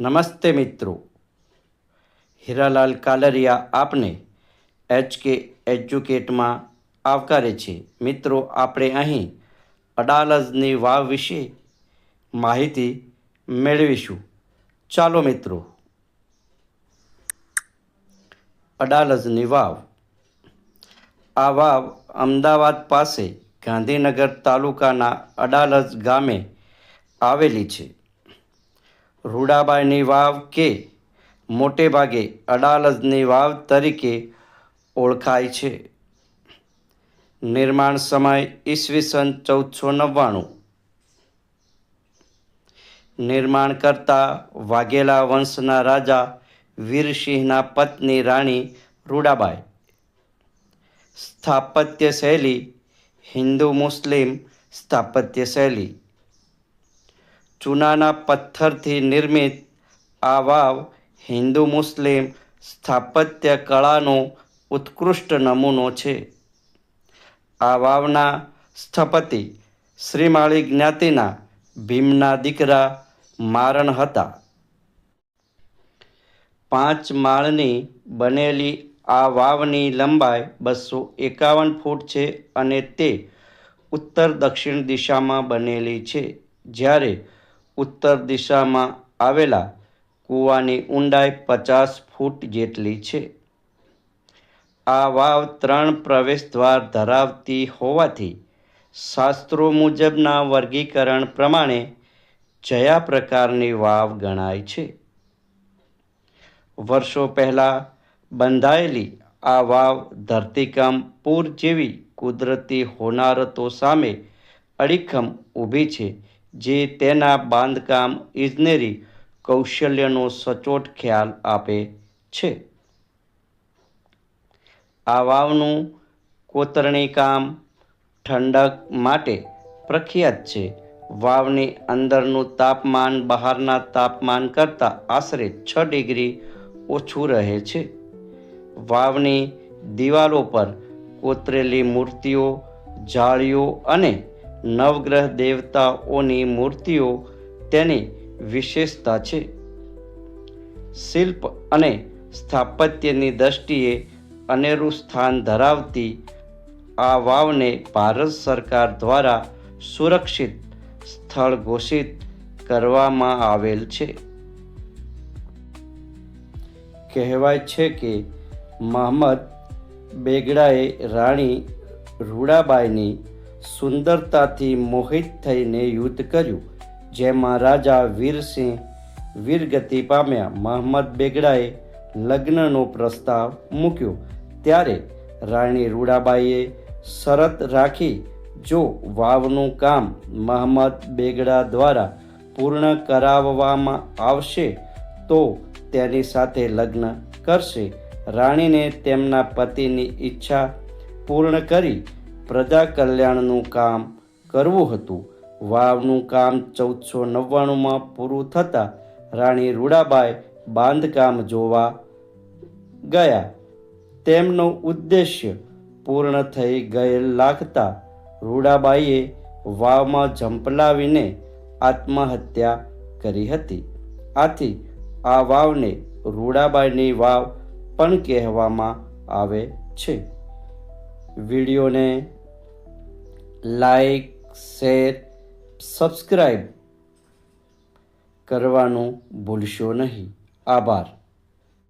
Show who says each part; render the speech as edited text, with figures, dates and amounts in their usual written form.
Speaker 1: નમસ્તે મિત્રો, હીરાલાલ કાલરિયા આપને HK એજ્યુકેટમાં આવકારે છે. મિત્રો, આપણે અહીં અડાલજની વાવ વિશે માહિતી મેળવીશું. ચાલો મિત્રો, અડાલજની વાવ. આ વાવ અમદાવાદ પાસે ગાંધીનગર તાલુકાના અડાલજ ગામે આવેલી છે. રૂડાબાઈની વાવ કે મોટે ભાગે અડાલજની વાવ તરીકે ઓળખાય છે. નિર્માણ સમય ઈસવીસન 1499. નિર્માણ કરતા વાઘેલા વંશના રાજા વીરસિંહના પત્ની રાણી રૂડાબાઈ. સ્થાપત્ય શૈલી હિન્દુ મુસ્લિમ સ્થાપત્ય શૈલી. ચૂનાના પથ્થરથી નિર્મિત આ વાવ હિન્દુ મુસ્લિમ સ્થાપત્ય કળાનો ઉત્કૃષ્ટ નમૂનો છે. આ વાવના સ્થપતિ શ્રીમાળી જ્ઞાતિના ભીમના દીકરા મારણ હતા. 5 માળની બનેલી આ વાવની લંબાઈ 251 ફૂટ છે અને તે ઉત્તર દક્ષિણ દિશામાં બનેલી છે, જ્યારે ઉત્તર દિશામાં આવેલા કૂવાની ઊંડાઈ 50 ફૂટ જેટલી છે. આ વાવ 3 પ્રવેશદ્વાર ધરાવતી હોવાથી શાસ્ત્રો મુજબના વર્ગીકરણ પ્રમાણે જયા પ્રકારની વાવ ગણાય છે. વર્ષો પહેલાં બંધાયેલી આ વાવ ધરતીકંપ, પૂર જેવી કુદરતી હોનારતો સામે અડીખમ ઊભી છે, જે તેના બાંધકામ ઇજનેરી કૌશલ્યનો સચોટ ખ્યાલ આપે છે. આ વાવનું કોતરણી કામ ઠંડક માટે પ્રખ્યાત છે. વાવની અંદરનું તાપમાન બહારના તાપમાન કરતાં આશરે 6 ડિગ્રી ઓછું રહે છે. વાવની દિવાલો પર કોતરેલી મૂર્તિઓ, જાળીઓ અને નવગ્રહ દેવતાઓની મૂર્તિઓ તેની વિશેષતા છે. શિલ્પ અને સ્થાપત્યની દ્રષ્ટિએ અનેરું સ્થાન ધરાવતી આ વાવને ભારત સરકાર દ્વારા સુરક્ષિત સ્થળ ઘોષિત કરવામાં આવેલ છે. કહેવાય છે કે મહંમદ બેગડાએ રાણી રૂડાબાઈની સુંદરતાથી મોહિત થઈને યુદ્ધ કર્યું, જેમાં રાજા વીરસિંહ વીરગતિ પામ્યા. મહંમદ બેગડાએ લગ્નનો પ્રસ્તાવ મૂક્યો ત્યારે રાણી રૂડાબાઈએ શરત રાખી, જો વાવનું કામ મહંમદ બેગડા દ્વારા પૂર્ણ કરાવવામાં આવશે તો તેની સાથે લગ્ન કરશે. રાણીને તેમના પતિની ઈચ્છા પૂર્ણ કરી પ્રજા કલ્યાણનું કામ કરવું હતું. વાવનું કામ 1499માં પૂરું થતાં રાણી રૂડાબાઈ બાંધકામ જોવા ગયા. તેમનો ઉદ્દેશ્ય પૂર્ણ થઈ ગયેલ લાગતા રૂડાબાઈએ વાવમાં ઝંપલાવીને આત્મહત્યા કરી હતી. આથી આ વાવને રૂડાબાઈની વાવ પણ કહેવામાં આવે છે. વિડીયોને લાઈક, શેર, સબસ્ક્રાઈબ કરવાનું ભૂલશો નહીં. આભાર.